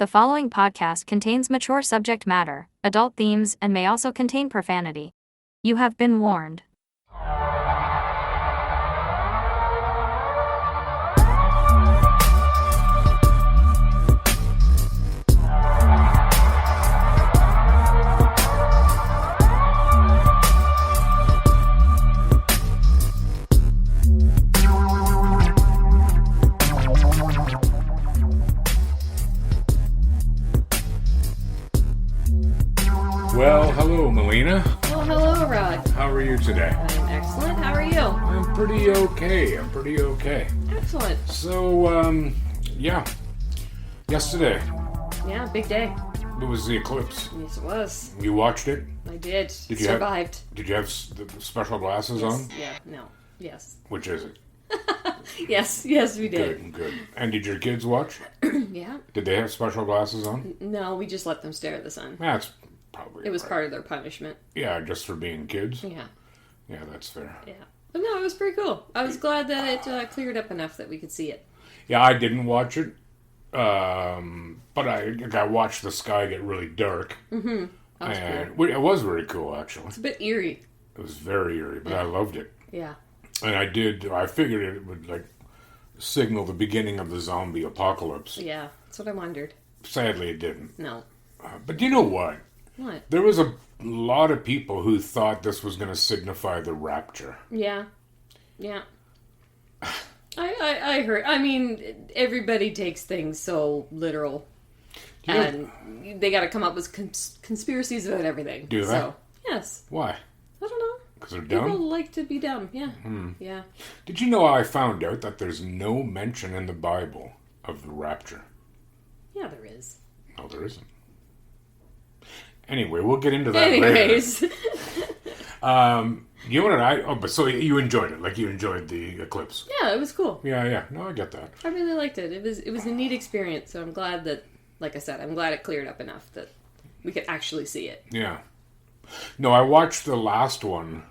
The following podcast contains mature subject matter, adult themes, and may also contain profanity. You have been warned. Well, hello, Melina. Well, hello, Rod. How are you today? I'm excellent. How are you? I'm pretty okay. Excellent. So, yesterday, Yeah, big day. it was the eclipse. Yes, it was. You watched it? I did. Did you Survived. Did you have the special glasses Yes. on? Yeah, no. Yes. Which is it? Yes, we did. Good. And did your kids watch? Yeah. Did they have special glasses on? No, we just let them stare at the sun. That's probably It was right. part of their punishment. Yeah, just for being kids? Yeah. Yeah, that's fair. Yeah. But no, it was pretty cool. I was glad that it cleared up enough that we could see it. Yeah, I didn't watch it. But I watched the sky get really dark. Mm-hmm. That was And cool. it was very cool, actually. It's a bit eerie. It was very eerie, but I loved it. Yeah. And I figured it would, like, signal the beginning of the zombie apocalypse. Yeah. That's what I wondered. Sadly, it didn't. No. But you know what? What? There was a lot of people who thought this was going to signify the rapture. Yeah. Yeah. I heard. I mean, everybody takes things so literal. Do you know- And they got to come up with conspiracies about everything. Do they? So, yes. Why? I don't know. Because they're People dumb? like to be dumb. Yeah. Yeah. Did you know I found out that there's no mention in the Bible of the rapture? Yeah, there is. No, there isn't. Anyway, we'll get into that Anyways. later. You know what but so you enjoyed it, like you enjoyed the eclipse. Yeah, it was cool. Yeah. No, I get that. I really liked it. It was a neat experience. So I'm glad that, like I said, I'm glad it cleared up enough that we could actually see it. Yeah. No, I watched the last one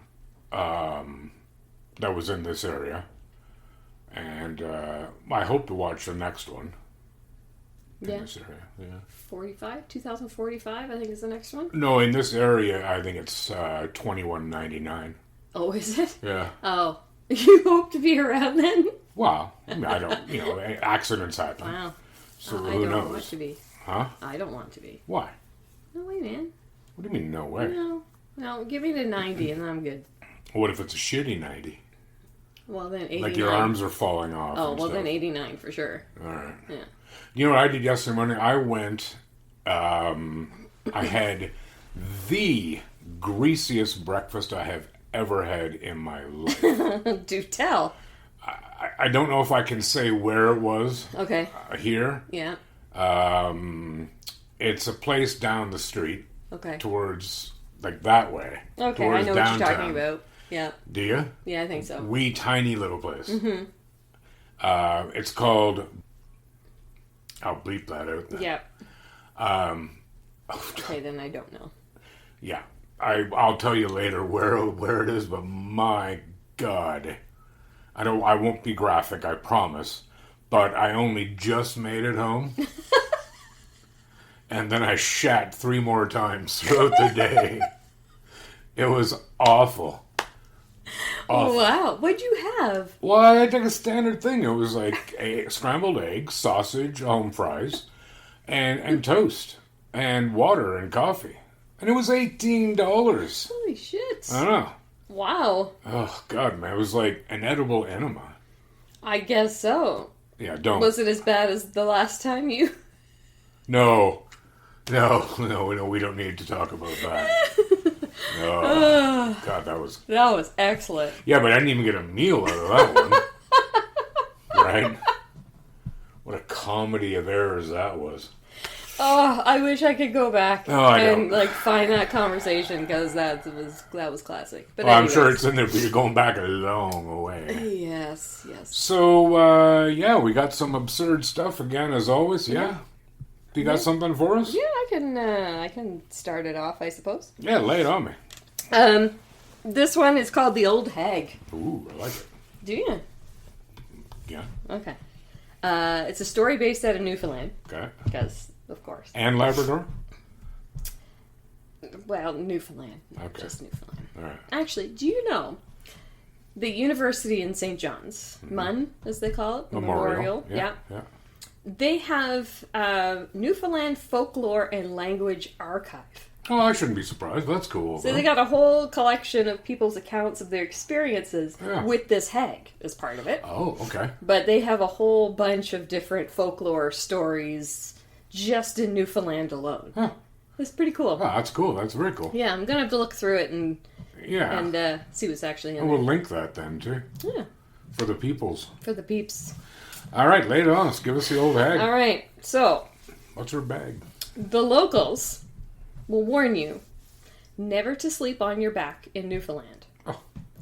that was in this area. And I hope to watch the next one in Yeah. this area. Yeah. 2045, I think is the next one. No, in this area, I think it's $21.99. Oh, is it? Yeah. Oh. You hope to be around then? Well, I mean, I don't, accidents happen. Wow. So I who don't knows? want to be. Huh? I don't want to be. Why? No way, man. What do you mean, no way? No, give me the 90 and then I'm good. What if it's a shitty 90? Well, then 89. Like your arms are falling off. Oh, and well, stuff. then 89 for sure. All right. Yeah. You know what I did yesterday morning? I went, I had the greasiest breakfast I have ever had in my life. Do tell. I don't know if I can say where it was Okay. here. Yeah. It's a place down the street Okay. towards, like, that way. Okay, towards I know downtown. what you're talking about. Yeah. Do you? Yeah, I think so. Wee tiny little place. Mm-hmm. It's called... I'll bleep that out. Then. Yeah. Okay, then I don't know. Yeah. I'll tell you later where it is, but my God. I won't be graphic, I promise. But I only just made it home. And then I shat 3 more times throughout the day. It was awful. Awful. Wow. What'd you have? Well, I took a standard thing. It was like scrambled eggs, sausage, home fries, and toast, and water and coffee. And it was $18. Holy shit. I don't know. Wow. Oh, God, man. It was like an edible enema. I guess so. Yeah, don't. Was it as bad as the last time you... No, we don't need to talk about that. No. God, that was... That was excellent. Yeah, but I didn't even get a meal out of that one. Right? What a comedy of errors that was. Oh, I wish I could go back I and don't. find that conversation because that was classic. But Well, I'm sure anyways. it's in there, but you're going back a long way. Yes. So, we got some absurd stuff again, as always. Yeah? Do you got something for us? Yeah, I can start it off, I suppose. Yeah, lay it on me. This one is called The Old Hag. Ooh, I like it. Do you? Yeah. Okay. It's a story based out of Newfoundland Okay. because of course. And Labrador? Well, Newfoundland. Okay. Just Newfoundland. All right. Actually, do you know the University in St. John's, MUN, as they call it, the Memorial. Yeah. They have Newfoundland Folklore and Language Archive. Oh, I shouldn't be surprised. That's cool. So they got a whole collection of people's accounts of their experiences with this hag as part of it. Oh, okay. But they have a whole bunch of different folklore stories just in Newfoundland alone. Huh. It's pretty cool. Oh, that's cool. That's very cool. Yeah, I'm going to have to look through it and Yeah. see what's actually in And there. we'll link that then, too. Yeah, For the peoples. for the peeps. All right, lay it on us. Give us the old hag. All right, so What's her bag? the locals will warn you never to sleep on your back in Newfoundland. Oh.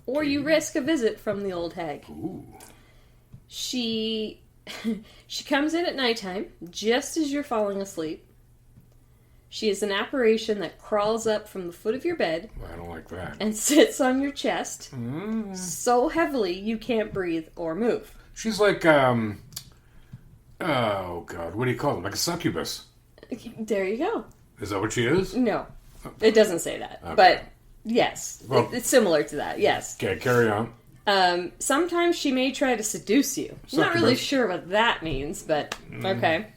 Or you risk a visit from the old hag. Ooh. She comes in at nighttime, just as you're falling asleep. She is an apparition that crawls up from the foot of your bed I don't like that. and sits on your chest Mm. so heavily you can't breathe or move. She's like, oh, God. What do you call it? Like a succubus. There you go. Is that what she is? No, it doesn't say that. Okay. But yes, Well- it's similar to that, yes. Okay, carry on. Sometimes she may try to seduce you. I'm not really Succubus. sure what that means, but okay.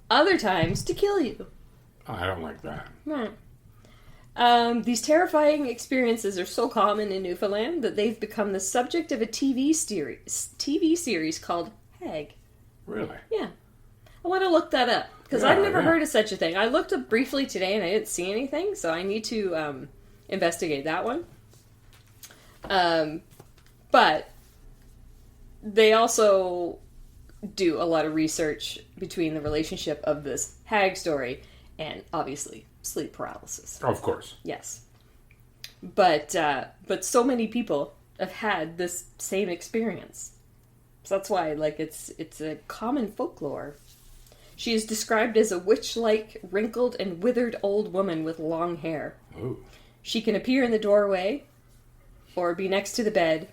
Other times to kill you. Oh, I don't like that. Right. These terrifying experiences are so common in Newfoundland that they've become the subject of a TV series called Hag. Really? Yeah. I want to look that up because Yeah, I've never yeah. heard of such a thing. I looked up briefly today and I didn't see anything, so I need to investigate that one. But they also do a lot of research between the relationship of this hag story and obviously sleep paralysis. Of course. Yes. But so many people have had this same experience. So that's why, like, it's a common folklore. She is described as a witch-like, wrinkled and withered old woman with long hair. Ooh. She can appear in the doorway, or be next to the bed,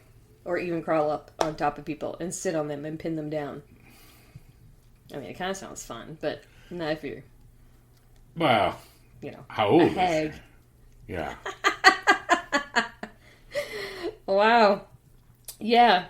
or even crawl up on top of people and sit on them and pin them down. I mean, it kind of sounds fun, but not if you're, Well, how a old is hag. she? Yeah. Wow. Yeah.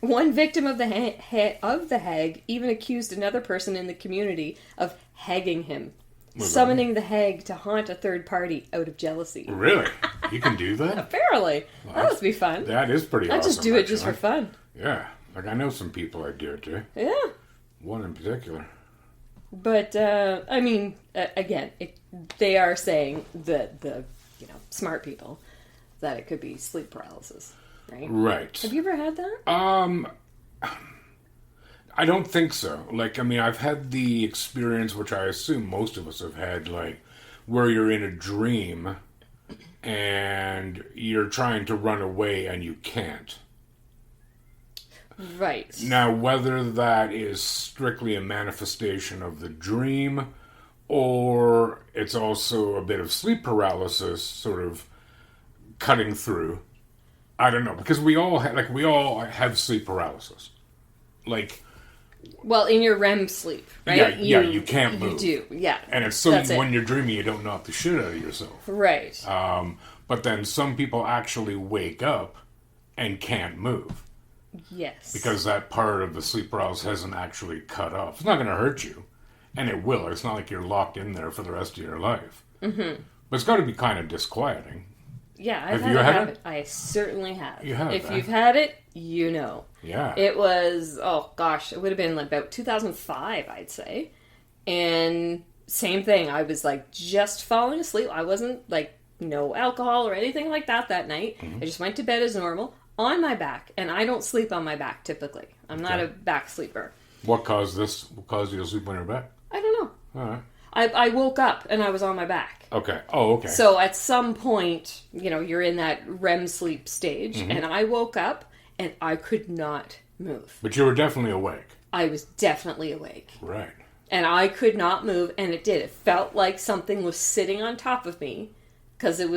One victim of the hag even accused another person in the community of hagging him, summoning the hag to haunt a third party out of jealousy. Really? You can do that? Apparently. That must be fun. That is pretty awesome. I just do it just for fun. Yeah. Like, I know some people I do it to. Yeah. One in particular. But, I mean, again, they are saying that the smart people that it could be sleep paralysis, right? Right. Have you ever had that? I don't think so. Like, I mean, I've had the experience, which I assume most of us have had, like, where you're in a dream and you're trying to run away and you can't. Right. Now, whether that is strictly a manifestation of the dream or it's also a bit of sleep paralysis sort of cutting through, I don't know. Because we all have sleep paralysis. Like... Well, in your REM sleep, right? You can't move. You do, yeah. And it's so That's it. when you're dreaming, you don't knock the shit out of yourself. Right. But then some people actually wake up and can't move Yes. because that part of the sleep paralysis hasn't actually cut off. It's not going to hurt you, and it will. It's not like you're locked in there for the rest of your life. Mm-hmm. But it's got to be kind of disquieting. Yeah, Have you had it? I certainly have. You have, If eh? you've had it, you know. Yeah. It was, oh gosh, it would have been like about 2005, I'd say. And same thing, I was like just falling asleep. I wasn't like no alcohol or anything like that night. Mm-hmm. I just went to bed as normal on my back, and I don't sleep on my back typically. I'm not Okay. a back sleeper. What caused this? What caused you to sleep on your back? I don't know. All right. I woke up and I was on my back. Okay. Oh, okay. So at some point, you're in that REM sleep stage, Mm-hmm. and I woke up and I could not move. But you were definitely awake. I was definitely awake. Right. And I could not move, and it did. It felt like something was sitting on top of me because it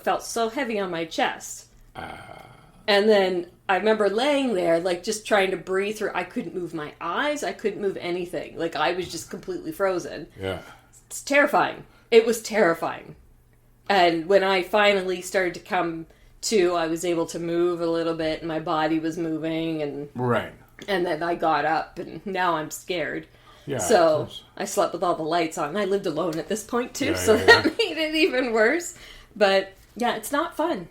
felt so heavy on my chest. And then I remember laying there, like, just trying to breathe through. I couldn't move my eyes. I couldn't move anything. Like, I was just completely frozen. Yeah. It's terrifying. It was terrifying. And when I finally started to come to, I was able to move a little bit, and my body was moving, and Right. and then I got up, and now I'm scared. Yeah. So I slept with all the lights on. I lived alone at this point, too, Yeah, so yeah, that made it even worse. But, yeah, it's not fun.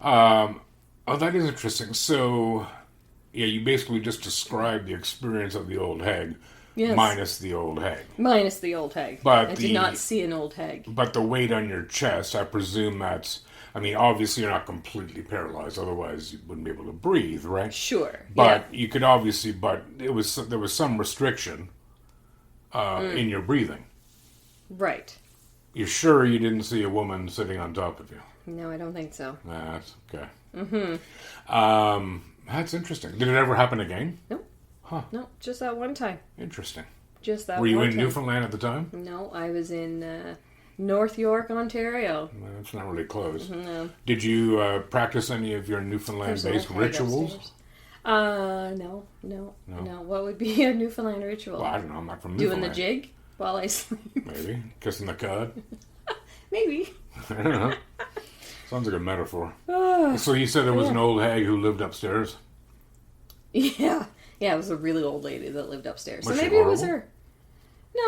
Oh, that is interesting. So, yeah, you basically just described the experience of the old hag, Yes. minus the old hag. Minus the old hag. But I did not see an old hag. But the weight on your chest, I presume that's... I mean, obviously you're not completely paralyzed, otherwise you wouldn't be able to breathe, right? Sure. But you could obviously... But there was some restriction in your breathing. Right. You're sure you didn't see a woman sitting on top of you? No, I don't think so. Nah, that's okay. That's interesting. Did it ever happen again? No. Huh. No, just that one time. Interesting. Just that Were you one in time. Newfoundland at the time? No, I was in North York, Ontario. Well, that's not really close. No. Did you practice any of your There's Newfoundland-based an old hag rituals? upstairs. No. What would be a Newfoundland ritual? Well, I don't know. I'm not from Doing Newfoundland. the jig while I sleep? Maybe. Kissing the cud? Maybe. I don't know. Sounds like a metaphor. So you said there was an old hag who lived upstairs? Yeah. Yeah, it was a really old lady that lived upstairs. Was So she maybe it was horrible? her.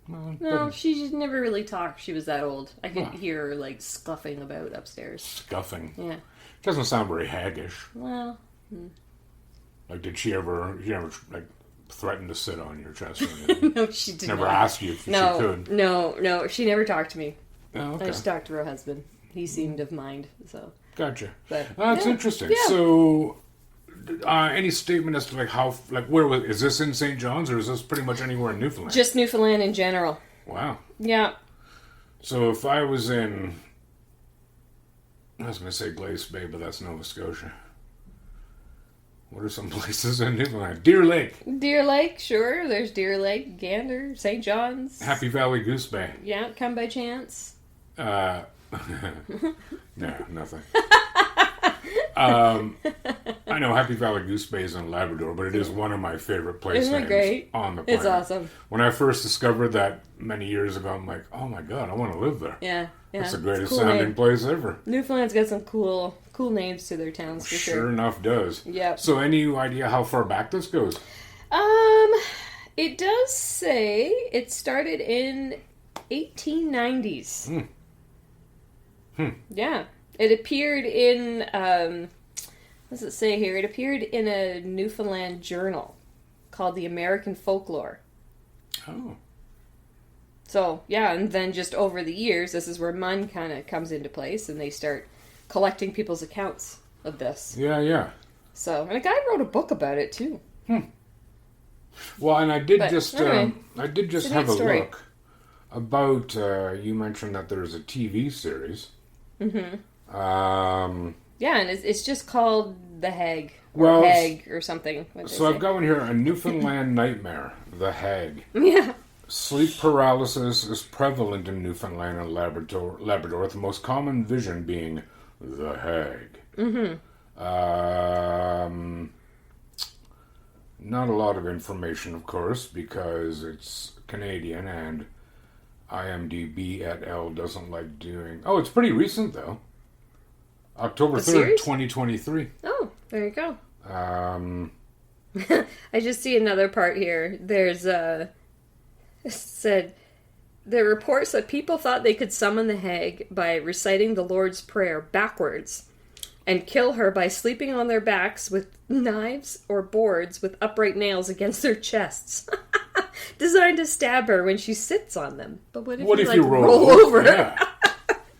Well, No, she just never really talked. She was that old. I could hear her, like, scuffing about upstairs. Scuffing. Yeah. Doesn't sound very haggish. Well, Like, did she ever like, threaten to sit on your chest or anything? no, she did Never not. asked you if she could? No, she never talked to me. Oh, okay. I just talked to her husband. He seemed of mind, so. Gotcha. But, That's yeah. interesting. Yeah. So, any statement as to like how, like where was, is this in St. John's or is this pretty much anywhere in Newfoundland? Just Newfoundland in general. Wow. Yeah. So if I was in, I was going to say Glace Bay, but that's Nova Scotia. What are some places in Newfoundland? Deer Lake, Deer Lake, sure. There's Deer Lake, Gander, St. John's. Happy Valley Goose Bay. Yeah, come by chance. No, nothing. I know Happy Valley Goose Bay is in Labrador, but it is one of my favorite place Isn't it names great? on the planet. It's awesome. When I first discovered that many years ago, I'm like, oh my god, I want to live there. Yeah. It's the It's greatest a cool sounding name. place ever. Newfoundland's got some cool names to their towns for Sure sure. enough does. Yep. So any idea how far back this goes? It does say it started in 1890s. Yeah. It appeared in, what does it say here? It appeared in a Newfoundland journal called the American Folklore. Oh. So, yeah, and then just over the years, this is where MUN kind of comes into place, and they start collecting people's accounts of this. Yeah. So, and a guy wrote a book about it, too. Well, and I did But, just anyway, it's a have neat a story. look about, you mentioned that there's a TV series. Yeah, and it's just called The Hag, or Well, Hag, or something. What So I've got one here, A Newfoundland Nightmare, The Hag. Yeah. Sleep paralysis is prevalent in Newfoundland and Labrador, with the most common vision being the hag. Not a lot of information, of course, because it's Canadian and IMDb et al. Doesn't like doing... Oh, it's pretty recent, though. October The 3rd, series? 2023. Oh, there you go. Um, I just see another part here. There's it said there are reports that people thought they could summon the hag by reciting the Lord's Prayer backwards and kill her by sleeping on their backs with knives or boards with upright nails against their chests. Designed to stab her when she sits on them. But what if you roll over? Yeah.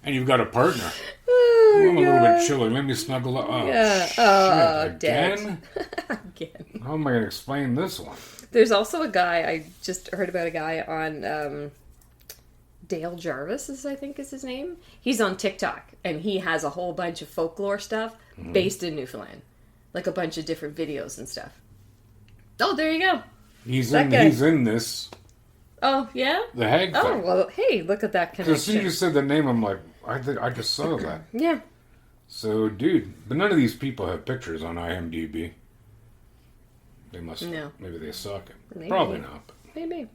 And you've got a partner. Oh, I'm a little God. bit chilly. Let me snuggle up. Oh, Yeah. shit. Dead. Again? Again. How am I going to explain this one? There's also a guy, I just heard about a guy on Dale Jarvis, I think is his name. He's on TikTok, and he has a whole bunch of folklore stuff based in Newfoundland. Like a bunch of different videos and stuff. Oh, there you go. He's That guy. in this, Oh, yeah? the hag Oh, thing. well, hey, look at that As soon as you connection. said the name, I'm like, I just saw that. Yeah. So, dude, but none of these people have pictures on IMDb. They must. No. Maybe they suck. Maybe. Probably not. Maybe.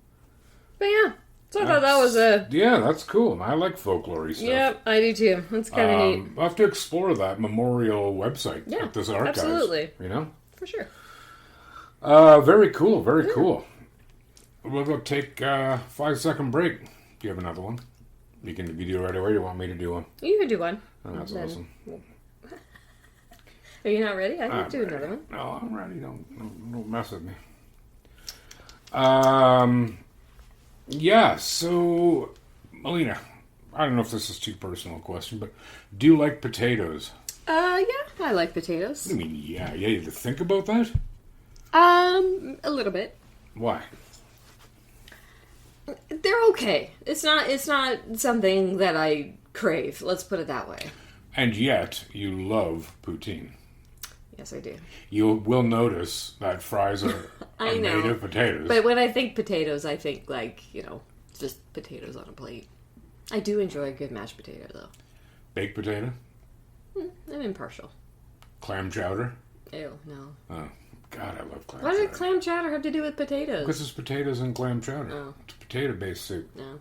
But yeah. So I thought that was a... Yeah, that's cool. I like folklore stuff. Yep, I do too. That's kind of neat. I'll have to explore that memorial website at this archives. Absolutely. You know? For sure. Very cool. Very cool. We'll go take a 5-second break. Do you have another one? You can do it right away. Or you want me to do one? You can do one. Oh, that's awesome. Are you not ready? I can do another one. No, I'm ready. Don't mess with me. Yeah, so, Melina, I don't know if this is too personal a question, but do you like potatoes? Yeah, I like potatoes. What do you mean, yeah? You had to think about that? A little bit. Why? They're okay. It's not something that I crave. Let's put it that way. And yet, you love poutine. Yes, I do. You will notice that fries are made of potatoes. But when I think potatoes, I think just potatoes on a plate. I do enjoy a good mashed potato, though. Baked potato? I'm impartial. Clam chowder? Ew, no. Oh, God, I love clam What chowder. does clam chowder have to do with potatoes? Because it's potatoes and clam chowder. Oh. It's a potato-based soup. No.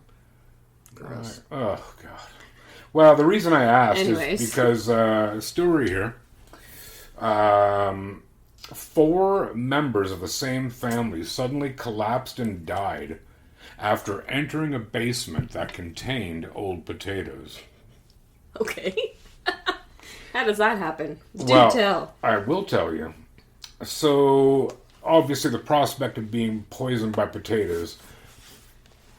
Gross. Oh, God. Well, the reason I asked Anyways. is because story here. 4 members of the same family suddenly collapsed and died after entering a basement that contained old potatoes. Okay. How does that happen? Do tell. I will tell you. So, obviously, the prospect of being poisoned by potatoes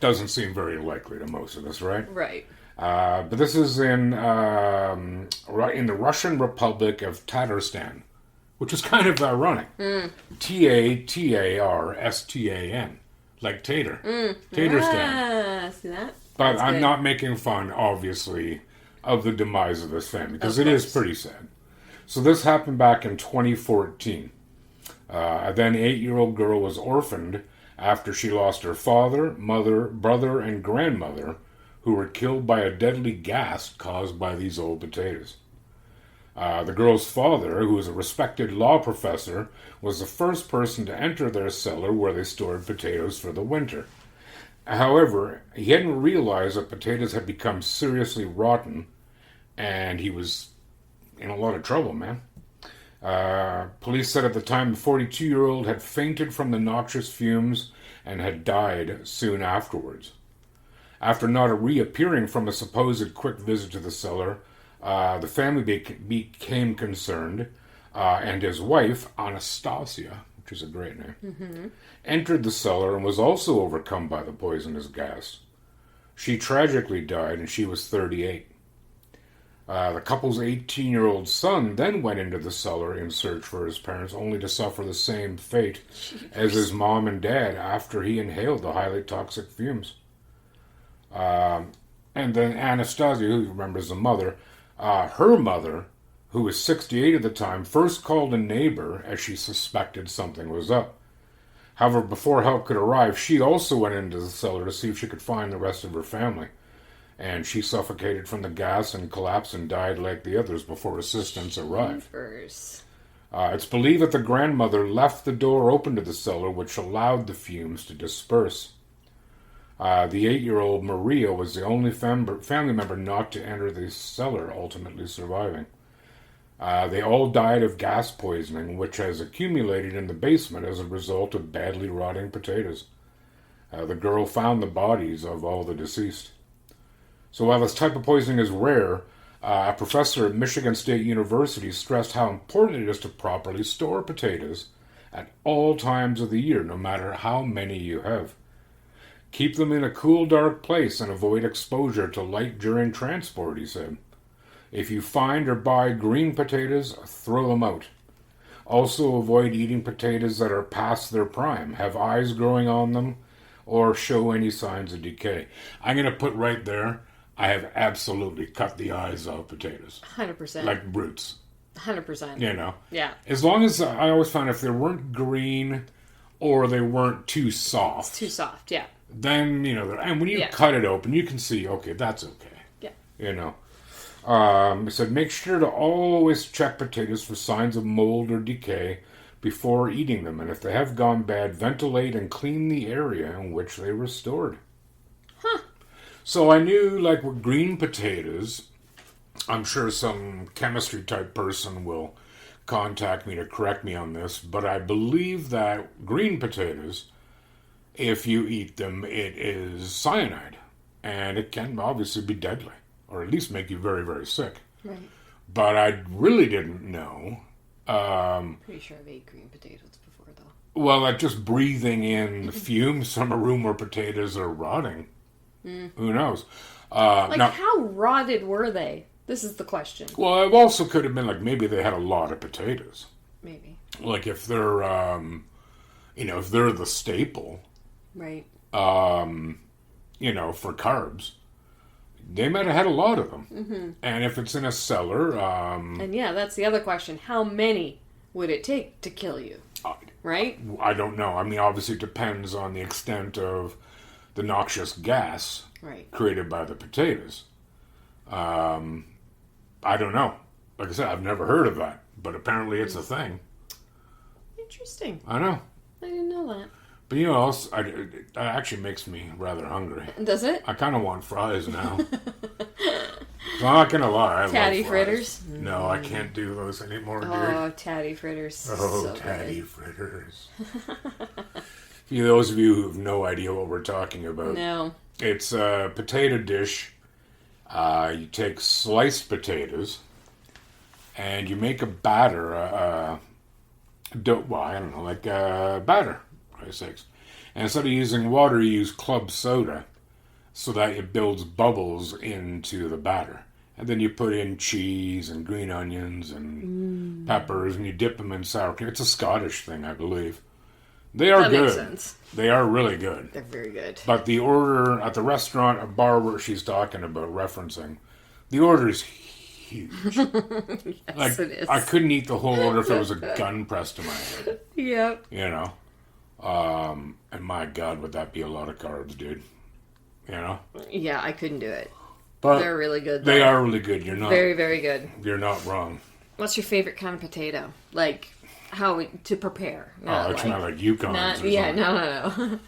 doesn't seem very likely to most of us, right? Right. But this is in the Russian Republic of Tatarstan, which is kind of ironic. Tatarstan, like tater. Tatarstan. See that? But That's I'm good. not making fun, obviously, of the demise of this family, because it is pretty sad. So this happened back in 2014. A then 8-year-old girl was orphaned after she lost her father, mother, brother, and grandmother, who were killed by a deadly gas caused by these old potatoes. The girl's father, who was a respected law professor, was the first person to enter their cellar where they stored potatoes for the winter. However, he hadn't realized that potatoes had become seriously rotten, and he was in a lot of trouble, man. Police said at the time the 42-year-old had fainted from the noxious fumes and had died soon afterwards. After not reappearing from a supposed quick visit to the cellar, the family became concerned, and his wife, Anastasia, which is a great name, entered the cellar and was also overcome by the poisonous gas. She tragically died, and she was 38. The couple's 18-year-old son then went into the cellar in search for his parents, only to suffer the same fate as his mom and dad after he inhaled the highly toxic fumes. And then Anastasia, who remembers the mother, her mother, who was 68 at the time, first called a neighbor as she suspected something was up. However, before help could arrive, she also went into the cellar to see if she could find the rest of her family. And she suffocated from the gas and collapsed and died like the others before assistance arrived. It's believed that the grandmother left the door open to the cellar, which allowed the fumes to disperse. The 8-year-old Maria was the only family member not to enter the cellar, ultimately surviving. They all died of gas poisoning, which has accumulated in the basement as a result of badly rotting potatoes. The girl found the bodies of all the deceased. So while this type of poisoning is rare, a professor at Michigan State University stressed how important it is to properly store potatoes at all times of the year, no matter how many you have. Keep them in a cool, dark place and avoid exposure to light during transport, he said. If you find or buy green potatoes, throw them out. Also avoid eating potatoes that are past their prime, have eyes growing on them, or show any signs of decay. I'm going to put right there, I have absolutely cut the eyes off potatoes. 100%. Like brutes. 100%. You know? Yeah. As long as, I always found if they weren't green or they weren't too soft. It's too soft, yeah. Then, and when you cut it open, you can see, okay, that's okay. Yeah. It said, make sure to always check potatoes for signs of mold or decay before eating them. And if they have gone bad, ventilate and clean the area in which they were stored. Huh. So I knew, like with green potatoes, I'm sure some chemistry type person will contact me to correct me on this, but I believe that green potatoes, if you eat them, it is cyanide. And it can obviously be deadly, or at least make you very, very sick. Right. But I really didn't know. Pretty sure I've ate green potatoes before, though. Well, like just breathing in the fumes from a room where potatoes are rotting. Who knows? How rotted were they? This is the question. Well, it also could have been like maybe they had a lot of potatoes. Maybe. Like if they're, if they're the staple, Right. For carbs, they might have had a lot of them. Mm-hmm. And if it's in a cellar, and yeah, that's the other question. How many would it take to kill you? Right? I don't know. I mean, obviously it depends on the extent of the noxious gas created by the potatoes. I don't know. Like I said, I've never heard of that, but apparently it's a thing. Interesting. I know. I didn't know that. But you know, it actually makes me rather hungry. Does it? I kind of want fries now. So I'm not gonna lie. Tatty fritters? No, I can't do those anymore, dude. Oh, tatty fritters. Oh, so tatty good. fritters. For those of you who have no idea what we're talking about. No. It's a potato dish. You take sliced potatoes and you make a batter. I don't know, like a batter, for Christ's sakes. And instead of using water, you use club soda so that it builds bubbles into the batter. And then you put in cheese and green onions and peppers, and you dip them in sour cream. It's a Scottish thing, I believe. They are good. Makes sense. They are really good. They're very good. But the order at the restaurant, a bar where she's talking about referencing, the order is huge. Yes, it is. I couldn't eat the whole order if there was a gun pressed to my head. Yep. You know? And my God, would that be a lot of carbs, dude. You know? Yeah, I couldn't do it. But they're really good, though. They are really good. You're not very, very good. You're not wrong. What's your favorite kind of potato? Like, to prepare? It's not like Yukons or something. No.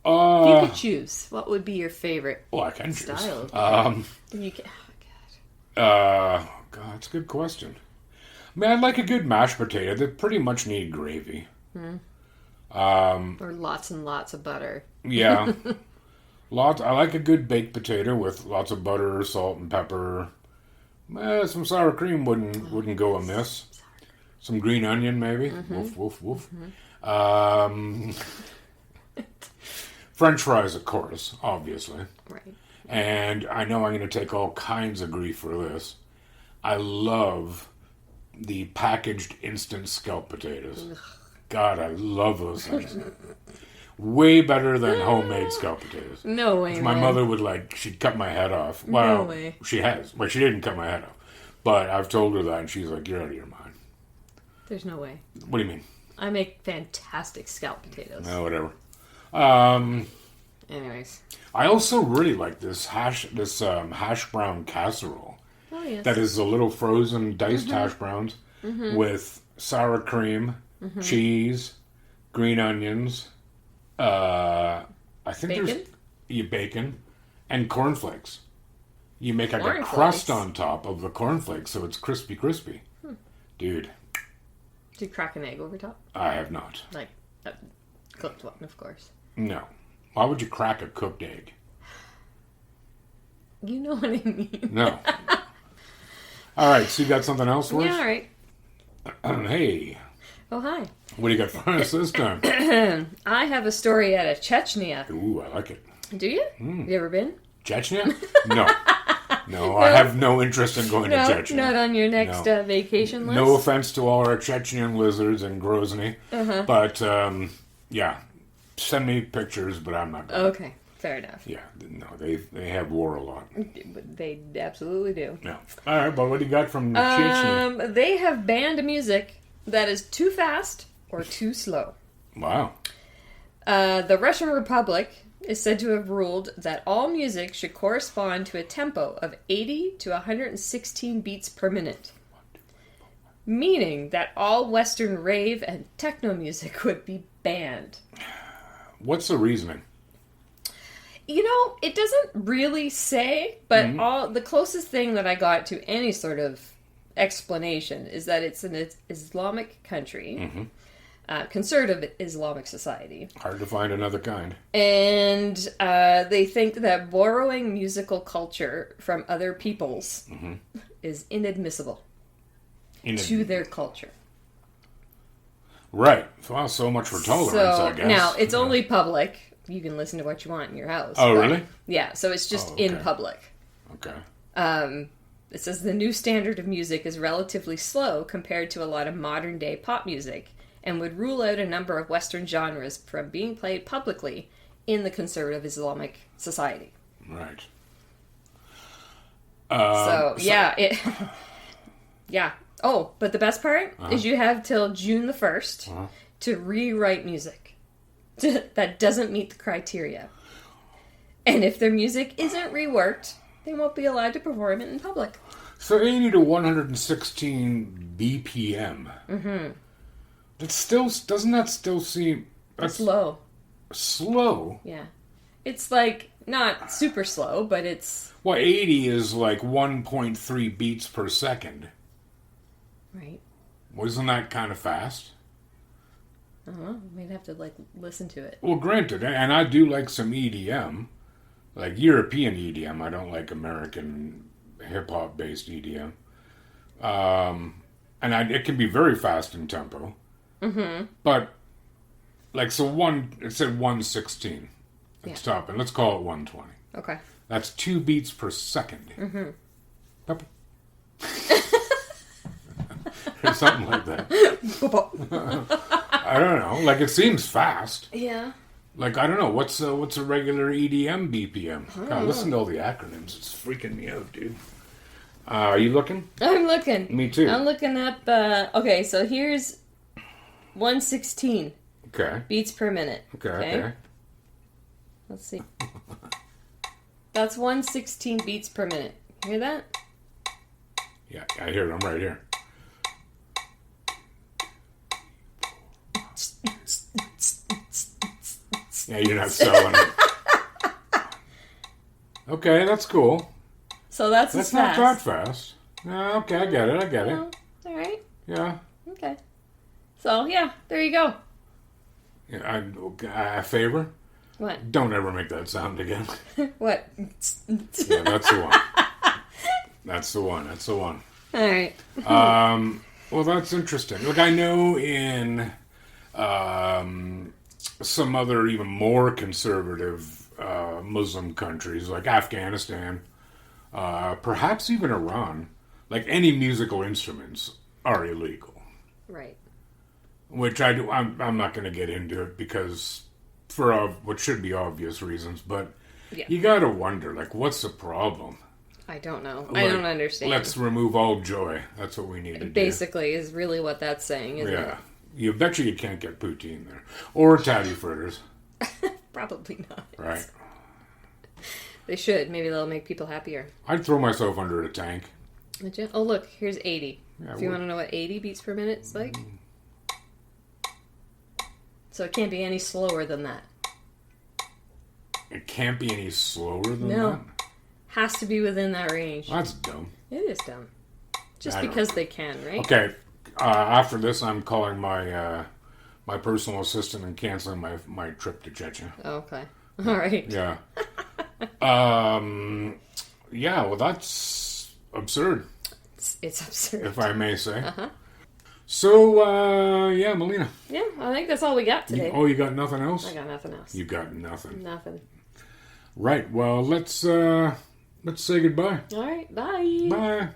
If you could choose, what would be your favorite I can choose. style? You can, God, it's a good question. I mean, I like a good mashed potato. They pretty much need gravy. or lots and lots of butter. Yeah. I like a good baked potato with lots of butter, salt, and pepper. Some sour cream wouldn't go amiss. Some green onion, maybe. Woof, woof, woof. French fries, of course, obviously. Right. And I know I'm going to take all kinds of grief for this. I love the packaged instant scalloped potatoes. Ugh. God, I love those things. Way better than homemade scalloped potatoes. No way, My mother would she'd cut my head off. Well, no way. She has. Well, she didn't cut my head off. But I've told her that, and she's like, you're out of your mind. There's no way. What do you mean? I make fantastic scalloped potatoes. No, whatever. Anyways. I also really like this hash brown casserole. Oh, yes. That is a little frozen diced hash browns with sour cream, cheese, green onions, I think bacon? Bacon, and cornflakes. You make like a crust on top of the cornflakes so it's crispy. Dude. Do you crack an egg over top? I have not. Like a cooked one, of course. No. Why would you crack a cooked egg? You know what I mean. No. All right, so you got something else for us? Yeah, all right. Hey. Oh, hi. What do you got for us this time? I have a story out of Chechnya. Ooh, I like it. Do you? Have you ever been? Chechnya? No. No, I have no interest in going to Chechnya. Not on your next vacation list? No offense to all our Chechen lizards in Grozny. But, yeah. Send me pictures, but I'm not going. Okay, fair enough. Yeah, no, they have war a lot. They absolutely do. No. All right, but what do you got from Chechnya? They have banned music that is too fast or too slow. Wow. The Russian Republic is said to have ruled that all music should correspond to a tempo of 80 to 116 beats per minute, meaning that all Western rave and techno music would be banned. What's the reasoning? It doesn't really say, but the closest thing that I got to any sort of explanation is that it's an Islamic country, conservative Islamic society. Hard to find another kind. And they think that borrowing musical culture from other peoples is inadmissible to their culture. Right. Well, so much for tolerance, I guess. Now, it's only public. You can listen to what you want in your house. Oh, really? Yeah, so it's just in public. Okay. It says the new standard of music is relatively slow compared to a lot of modern-day pop music and would rule out a number of Western genres from being played publicly in the conservative Islamic society. Right. Yeah. Oh, but the best part is you have till June the 1st to rewrite music that doesn't meet the criteria. And if their music isn't reworked, they won't be allowed to perform it in public. So 80 to 116 BPM. Mm-hmm. Doesn't that still seem... That's slow. Slow? Yeah. It's like, not super slow, but it's... Well, 80 is like 1.3 beats per second. Right. Wasn't that kind of fast? We'd have to, listen to it. Well, granted, and I do like some EDM. Like European EDM. I don't like American hip-hop based EDM. And it can be very fast in tempo. Mm-hmm. But, it said 116. Let's stop and let's call it 120. Okay. That's 2 beats per second. Mm-hmm. Or something like that. I don't know. It seems fast. Yeah. I don't know. What's a regular EDM BPM? God, listen to all the acronyms. It's freaking me out, dude. Are you looking? I'm looking. Me too. I'm looking up... okay, so here's 116 beats per minute. Okay. Let's see. That's 116 beats per minute. Hear that? Yeah, I hear it. I'm right here. Yeah, you're not selling it. Okay, that's cool. So that's not that fast. Okay, I get it. All right. Yeah. Okay. So, yeah, there you go. Yeah, a favor? What? Don't ever make that sound again. What? Yeah, that's the one. That's the one. All right. Well, that's interesting. Look, I know in some other even more conservative Muslim countries, like Afghanistan, perhaps even Iran, any musical instruments are illegal. Right. Which I'm not going to get into it because for what should be obvious reasons, but you got to wonder, what's the problem? I don't know. I don't understand. Let's remove all joy. That's what we need to do. Basically, is really what that's saying, isn't it? Yeah. You bet you can't get poutine there. Or tatty fritters. Probably not. Right. They should. Maybe they'll make people happier. I'd throw myself under a tank. Would you? Oh, look. Here's 80. Yeah, if you want to know what 80 beats per minute is like. So it can't be any slower than that. It can't be any slower than that? No. Has to be within that range. That's dumb. It is dumb. Just because they can, right? Okay. After this, I'm calling my my personal assistant and canceling my trip to Chechnya. Oh, okay. All right. Yeah. Yeah, well, that's absurd. It's absurd. If I may say. Uh-huh. So, yeah, Melina. Yeah, I think that's all we got today. You got nothing else? I got nothing else. You got nothing. Nothing. Right, well, let's say goodbye. All right, bye. Bye.